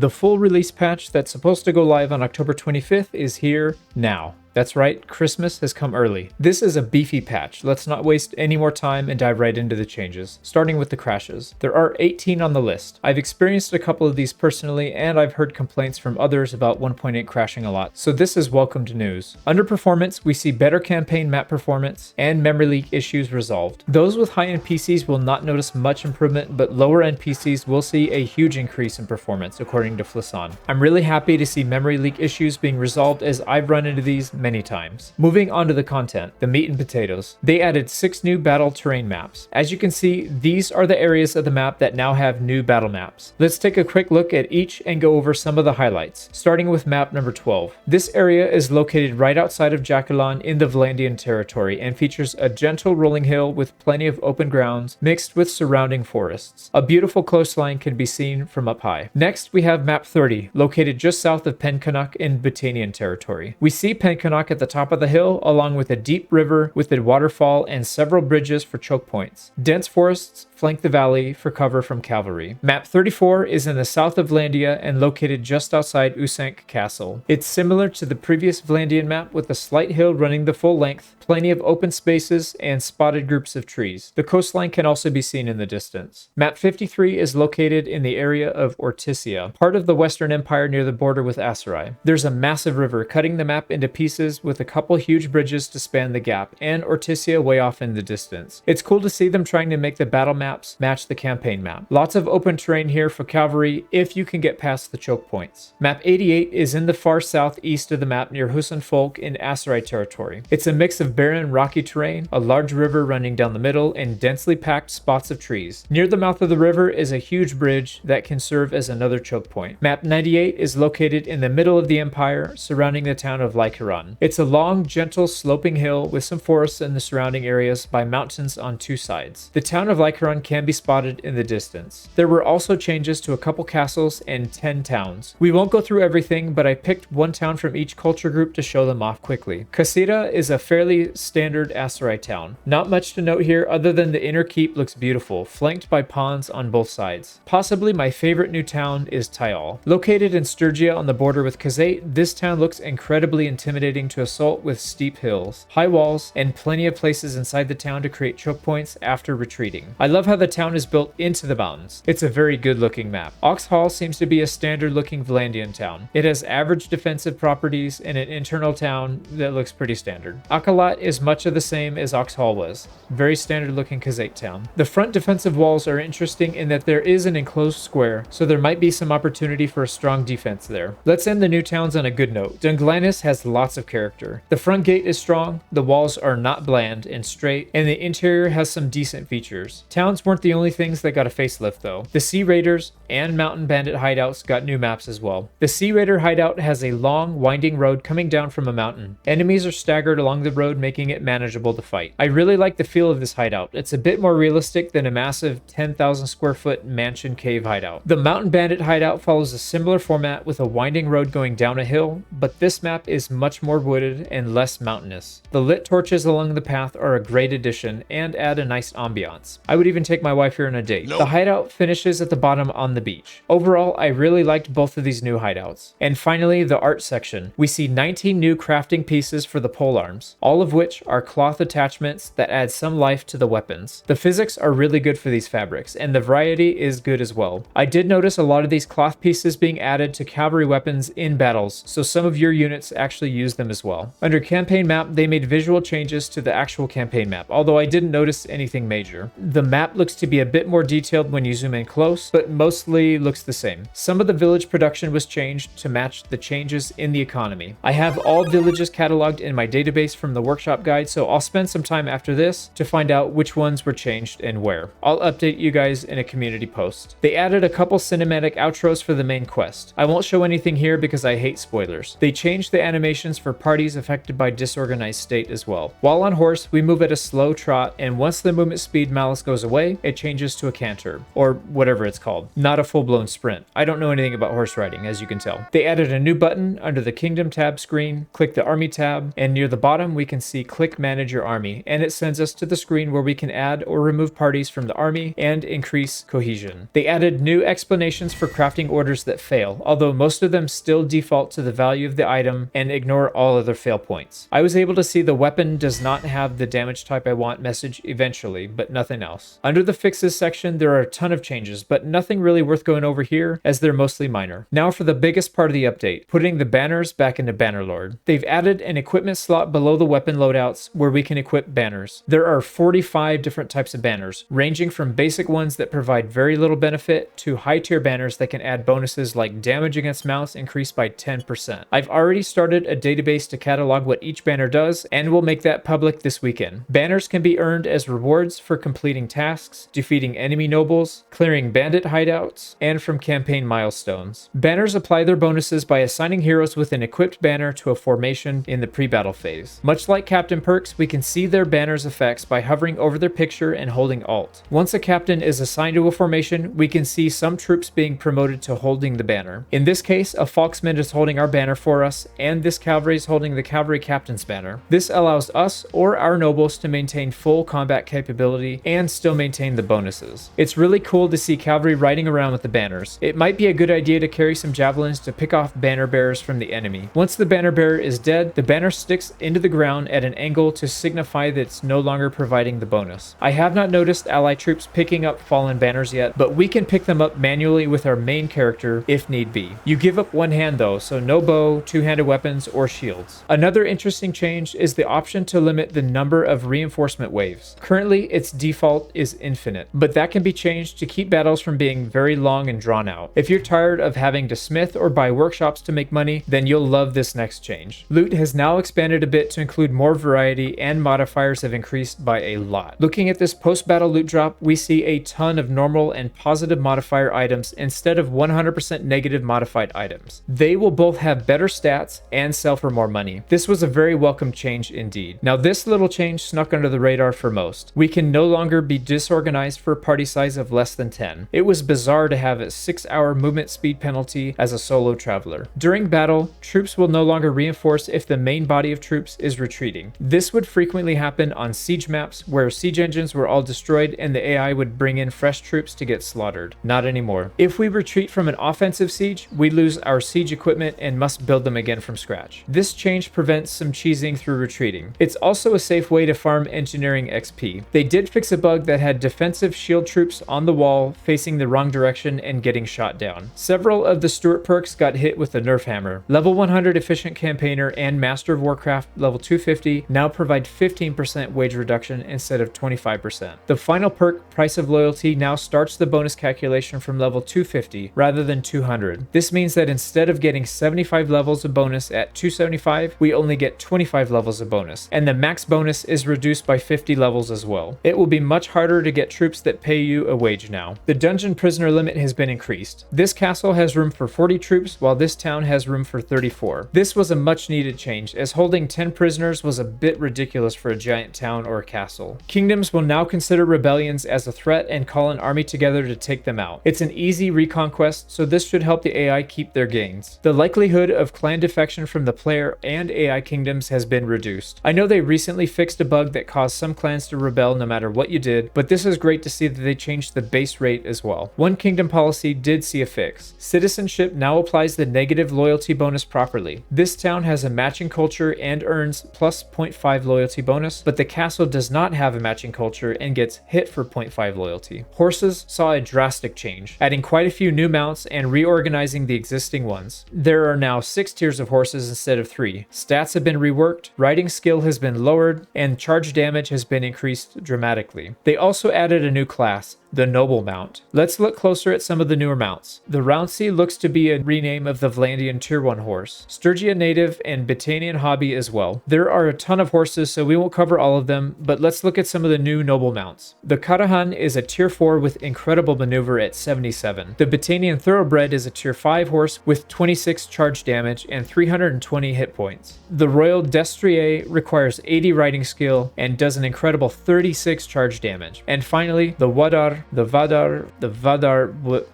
The full release patch that's supposed to go live on October 25th is here now. That's right, Christmas has come early. This is a beefy patch. Let's not waste any more time and dive right into the changes, starting with the crashes. There are 18 on the list. I've experienced a couple of these personally, and I've heard complaints from others about 1.8 crashing a lot, so this is welcomed news. Under performance, we see better campaign map performance and memory leak issues resolved. Those with high-end PCs will not notice much improvement, but lower-end PCs will see a huge increase in performance, according to Flisson. I'm really happy to see memory leak issues being resolved, as I've run into these many times. Moving on to the content, the meat and potatoes. They added 6 new battle terrain maps. As you can see, these are the areas of the map that now have new battle maps. Let's take a quick look at each and go over some of the highlights, starting with map number 12. This area is located right outside of Jacqueline in the Vlandian territory and features a gentle rolling hill with plenty of open grounds mixed with surrounding forests. A beautiful coastline can be seen from up high. Next, we have map 30, located just south of Pencanuck in Botanian territory. We see Pencanuck at the top of the hill, along with a deep river with a waterfall and several bridges for choke points. Dense forests flank the valley for cover from cavalry. Map 34 is in the south of Vlandia and located just outside Usank Castle. It's similar to the previous Vlandian map with a slight hill running the full length, plenty of open spaces, and spotted groups of trees. The coastline can also be seen in the distance. Map 53 is located in the area of Ortisia, part of the Western Empire near the border with Aserai. There's a massive river cutting the map into pieces with a couple huge bridges to span the gap, and Ortisia way off in the distance. It's cool to see them trying to make the battle maps match the campaign map. Lots of open terrain here for cavalry if you can get past the choke points. Map 88 is in the far southeast of the map near Husan Folk in Aserai territory. It's a mix of barren rocky terrain, a large river running down the middle, and densely packed spots of trees. Near the mouth of the river is a huge bridge that can serve as another choke point. Map 98 is located in the middle of the empire, surrounding the town of Lycaron. It's a long, gentle, sloping hill with some forests in the surrounding areas by mountains on 2 sides. The town of Lycaron can be spotted in the distance. There were also changes to a couple castles and 10 towns. We won't go through everything, but I picked one town from each culture group to show them off quickly. Kasira is a fairly standard Aserai town. Not much to note here other than the inner keep looks beautiful, flanked by ponds on both sides. Possibly my favorite new town is Tyal. Located in Sturgia on the border with Kazate, this town looks incredibly intimidating to assault with steep hills, high walls, and plenty of places inside the town to create choke points after retreating. I love how the town is built into the mountains. It's a very good looking map. Oxhall seems to be a standard looking Vlandian town. It has average defensive properties and an internal town that looks pretty standard. Akalat is much of the same as Oxhall was. Very standard looking Kazate town. The front defensive walls are interesting in that there is an enclosed square, so there might be some opportunity for a strong defense there. Let's end the new towns on a good note. Dunglanis has lots of character. The front gate is strong, the walls are not bland and straight, and the interior has some decent features. Towns weren't the only things that got a facelift though. The Sea Raiders and Mountain Bandit hideouts got new maps as well. The Sea Raider hideout has a long, winding road coming down from a mountain. Enemies are staggered along the road, making it manageable to fight. I really like the feel of this hideout. It's a bit more realistic than a massive 10,000 square foot mansion cave hideout. The Mountain Bandit hideout follows a similar format with a winding road going down a hill, but this map is much more wooded and less mountainous. The lit torches along the path are a great addition and add a nice ambiance. I would even take my wife here on a date. Nope. The hideout finishes at the bottom on the beach. Overall, I really liked both of these new hideouts. And finally, the art section. We see 19 new crafting pieces for the polearms, all of which are cloth attachments that add some life to the weapons. The physics are really good for these fabrics, and the variety is good as well. I did notice a lot of these cloth pieces being added to cavalry weapons in battles, so some of your units actually use them as well. Under campaign map, they made visual changes to the actual campaign map, although I didn't notice anything major. The map looks to be a bit more detailed when you zoom in close, but mostly looks the same. Some of the village production was changed to match the changes in the economy. I have all villages cataloged in my database from the workshop guide, so I'll spend some time after this to find out which ones were changed and where. I'll update you guys in a community post. They added a couple cinematic outros for the main quest. I won't show anything here because I hate spoilers. They changed the animations for parties affected by disorganized state as well. While on horse, we move at a slow trot, and once the movement speed malice goes away, it changes to a canter, or whatever it's called. Not a full-blown sprint. I don't know anything about horse riding, as you can tell. They added a new button under the Kingdom tab screen. Click the Army tab, and near the bottom we can see see click manage your army, and it sends us to the screen where we can add or remove parties from the army and increase cohesion. They added new explanations for crafting orders that fail, although most of them still default to the value of the item and ignore all other fail points. I was able to see the weapon does not have the damage type I want message eventually, but nothing else. Under the fixes section, there are a ton of changes, but nothing really worth going over here as they're mostly minor. Now for the biggest part of the update, putting the banners back into Bannerlord. They've added an equipment slot below the weapon loadouts where we can equip banners. There are 45 different types of banners, ranging from basic ones that provide very little benefit to high tier banners that can add bonuses like damage against mouse increased by 10%. I've already started a database to catalog what each banner does, and we'll make that public this weekend. Banners can be earned as rewards for completing tasks, defeating enemy nobles, clearing bandit hideouts, and from campaign milestones. Banners apply their bonuses by assigning heroes with an equipped banner to a formation in the pre-battle phase. Much like captain perks, we can see their banner's effects by hovering over their picture and holding Alt. Once a captain is assigned to a formation, we can see some troops being promoted to holding the banner. In this case, a Foxman is holding our banner for us, and this cavalry is holding the cavalry captain's banner. This allows us or our nobles to maintain full combat capability and still maintain the bonuses. It's really cool to see cavalry riding around with the banners. It might be a good idea to carry some javelins to pick off banner bearers from the enemy. Once the banner bearer is dead, the banner sticks into the ground at an angle to signify that it's no longer providing the bonus. I have not noticed ally troops picking up fallen banners yet, but we can pick them up manually with our main character if need be. You give up one hand though, so no bow, two-handed weapons, or shields. Another interesting change is the option to limit the number of reinforcement waves. Currently, its default is infinite, but that can be changed to keep battles from being very long and drawn out. If you're tired of having to smith or buy workshops to make money, then you'll love this next change. Loot has now expanded a bit to include more variety, and modifiers have increased by a lot. Looking at this post-battle loot drop, we see a ton of normal and positive modifier items instead of 100% negative modified items. They will both have better stats and sell for more money. This was a very welcome change indeed. Now this little change snuck under the radar for most. We can no longer be disorganized for a party size of less than 10. It was bizarre to have a 6-hour movement speed penalty as a solo traveler. During battle, troops will no longer reinforce if the main body of troops is retreating. This would frequently happen on siege maps where siege engines were all destroyed and the AI would bring in fresh troops to get slaughtered. Not anymore. If we retreat from an offensive siege, we lose our siege equipment and must build them again from scratch. This change prevents some cheesing through retreating. It's also a safe way to farm engineering XP. They did fix a bug that had defensive shield troops on the wall facing the wrong direction and getting shot down. Several of the Stewart perks got hit with the nerf hammer. Level 100 efficient campaigner and Master of Warcraft level 250 now provide 15% wage reduction instead of 25%. The final perk, Price of Loyalty, now starts the bonus calculation from level 250 rather than 200. This means that instead of getting 75 levels of bonus at 275, we only get 25 levels of bonus, and the max bonus is reduced by 50 levels as well. It will be much harder to get troops that pay you a wage now. The dungeon prisoner limit has been increased. This castle has room for 40 troops, while this town has room for 34. This was a much needed change, as holding 10 prisoners was a bit ridiculous for a giant town or a castle. Kingdoms will now consider rebellions as a threat and call an army together to take them out. It's an easy reconquest, so this should help the AI keep their gains. The likelihood of clan defection from the player and AI kingdoms has been reduced. I know they recently fixed a bug that caused some clans to rebel no matter what you did, but this is great to see that they changed the base rate as well. One kingdom policy did see a fix. Citizenship now applies the negative loyalty bonus properly. This town has a matching culture and earns plus 0.5 loyalty bonus, but the castle does not have a matching culture and gets hit for 0.5 loyalty. Horses saw a drastic change, adding quite a few new mounts and reorganizing the existing ones. There are now 6 tiers of horses instead of 3. Stats have been reworked, riding skill has been lowered, and charge damage has been increased dramatically. They also added a new class, the Noble Mount. Let's look closer at some of the newer mounts. The Roundsea looks to be a rename of the Vlandian Tier 1 horse. Sturgia Native and Batanian Hobby as well. There are a ton of horses, so we won't cover all of them, but let's look at some of the new noble mounts. The Karahan is a Tier 4 with incredible maneuver at 77. The Batanian Thoroughbred is a Tier 5 horse with 26 charge damage and 320 hit points. The Royal Destrier requires 80 riding skill and does an incredible 36 charge damage. And finally, the Wadar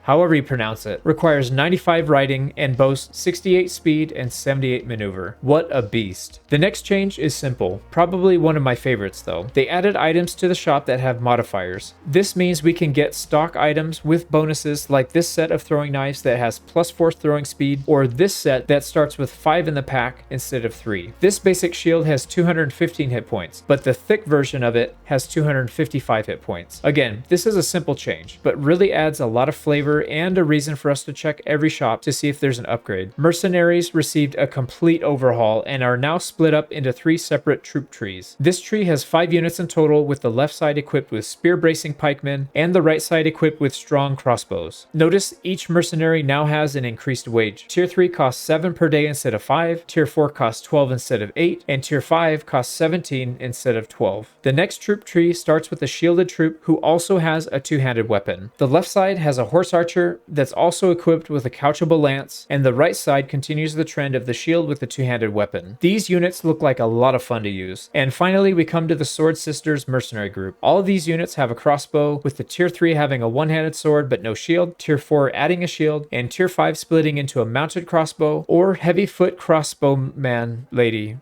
however you pronounce it, requires 95 riding and boasts 68 speed and 78 maneuver. What a beast. The next change is simple, probably one of my favorites though. They added items to the shop that have modifiers. This means we can get stock items with bonuses like this set of throwing knives that has +4 throwing speed, or this set that starts with 5 in the pack instead of 3. This basic shield has 215 hit points, but the thick version of it has 255 hit points. Again, this is a simple change, but really adds a lot of flavor and a reason for us to check every shop to see if there's an upgrade. Mercenaries received a complete overhaul and are now split up into 3 separate troop trees. This tree has 5 units in total, with the left side equipped with spear bracing pikemen and the right side equipped with strong crossbows. Notice each mercenary now has an increased wage. Tier 3 costs 7 per day instead of 5, Tier 4 costs 12 instead of 8, and Tier 5 costs 17 instead of 12. The next troop tree starts with a shielded troop who also has a two-handed weapon. The left side has a horse archer that's also equipped with a couchable lance, and the right side continues the trend of the shield with the two-handed weapon. These units look like a lot of fun to use. And finally, we come to the Sword Sisters mercenary group. All of these units have a crossbow, with the Tier 3 having a one-handed sword but no shield, Tier 4 adding a shield, and Tier 5 splitting into a mounted crossbow or heavy foot crossbowman lady.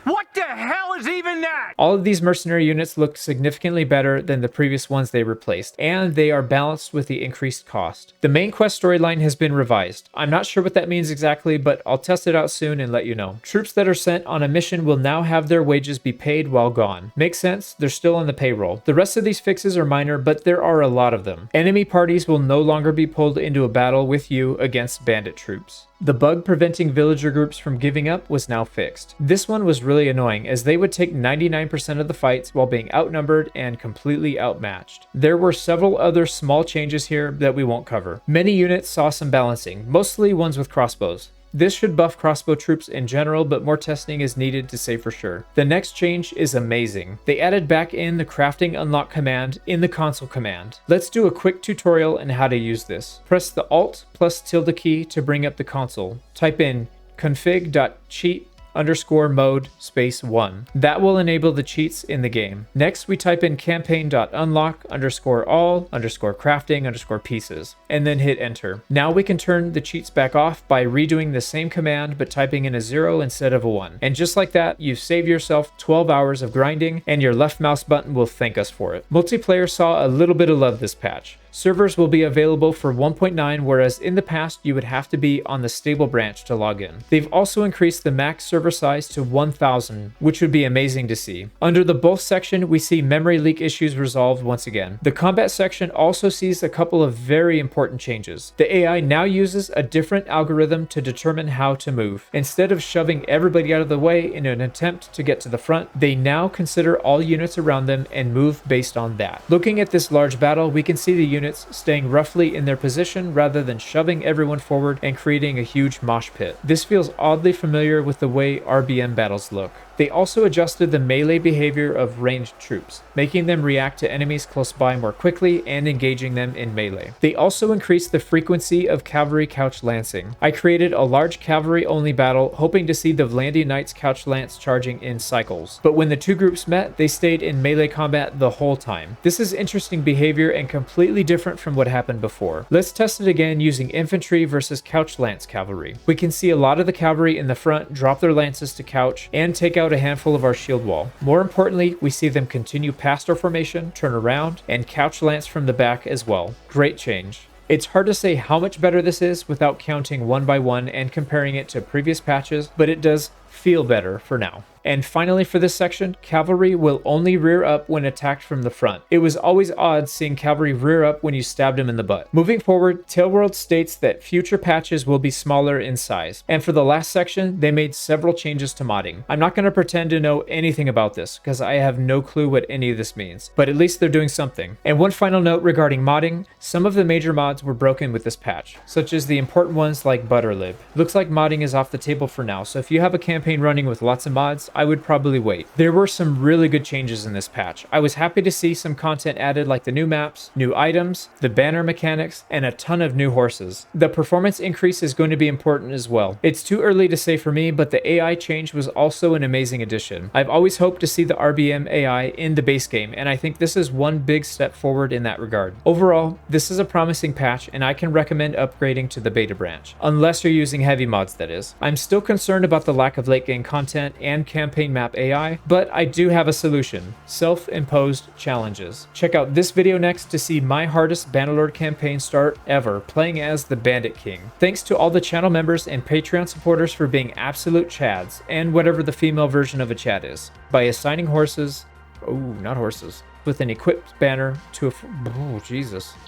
What the hell is even that? All of these mercenary units look significantly better than the previous ones they replaced, and they are balanced with the increased cost. The main quest storyline has been revised. I'm not sure what that means exactly, but I'll test it out soon and let you know. Troops that are sent on a mission will now have their wages be paid while gone. Makes sense, they're still on the payroll. The rest of these fixes are minor, but there are a lot of them. Enemy parties will no longer be pulled into a battle with you against bandit troops. The bug preventing villager groups from giving up was now fixed. This one was really annoying, as they would take 99% of the fights while being outnumbered and completely outmatched. There were several other small changes here that we won't cover. Many units saw some balancing, mostly ones with crossbows. This should buff crossbow troops in general, but more testing is needed to say for sure. The next change is amazing. They added back in the crafting unlock command in the console command. Let's do a quick tutorial on how to use this. Press the Alt plus tilde key to bring up the console. Type in config.cheat_mode_1. That will enable the cheats in the game. Next, we type in campaign.unlock_all_crafting_pieces, and then hit enter. Now we can turn the cheats back off by redoing the same command but typing in a 0 instead of a 1. And just like that, you've saved yourself 12 hours of grinding, and your left mouse button will thank us for it. Multiplayer saw a little bit of love this patch. Servers will be available for 1.9, whereas in the past you would have to be on the stable branch to log in. They've also increased the max server size to 1,000, which would be amazing to see. Under the both section, we see memory leak issues resolved once again. The combat section also sees a couple of very important changes. The AI now uses a different algorithm to determine how to move. Instead of shoving everybody out of the way in an attempt to get to the front, they now consider all units around them and move based on that. Looking at this large battle, we can see the units staying roughly in their position rather than shoving everyone forward and creating a huge mosh pit. This feels oddly familiar with the way RBM battles look. They also adjusted the melee behavior of ranged troops, making them react to enemies close by more quickly and engaging them in melee. They also increased the frequency of cavalry couch lancing. I created a large cavalry only battle, hoping to see the Vlandian Knights couch lance charging in cycles. But when the two groups met, they stayed in melee combat the whole time. This is interesting behavior and completely different from what happened before. Let's test it again using infantry versus couch lance cavalry. We can see a lot of the cavalry in the front drop their lances to couch and take out a handful of our shield wall. More importantly, we see them continue past our formation, turn around, and couch lance from the back as well. Great change. It's hard to say how much better this is without counting one by one and comparing it to previous patches, but it does feel better for now. And finally, for this section, cavalry will only rear up when attacked from the front. It was always odd seeing cavalry rear up when you stabbed him in the butt. Moving forward, Tailworld states that future patches will be smaller in size. And for the last section, they made several changes to modding. I'm not going to pretend to know anything about this, because I have no clue what any of this means, but at least they're doing something. And one final note regarding modding, some of the major mods were broken with this patch, such as the important ones like Bannerlord. Looks like modding is off the table for now, so if you have a campaign campaign running with lots of mods, I would probably wait. There were some really good changes in this patch. I was happy to see some content added like the new maps, new items, the banner mechanics, and a ton of new horses. The performance increase is going to be important as well. It's too early to say for me, but the AI change was also an amazing addition. I've always hoped to see the RBM AI in the base game, and I think this is one big step forward in that regard. Overall, this is a promising patch, and I can recommend upgrading to the beta branch. Unless you're using heavy mods, that is. I'm still concerned about the lack of late game content and campaign map AI, but I do have a solution: self-imposed challenges. Check out this video next to see my hardest Bannerlord campaign start ever, playing as the Bandit King. Thanks to all the channel members and Patreon supporters for being absolute chads, and whatever the female version of a chad is, by assigning horses, not horses, with an equipped banner to a, Jesus.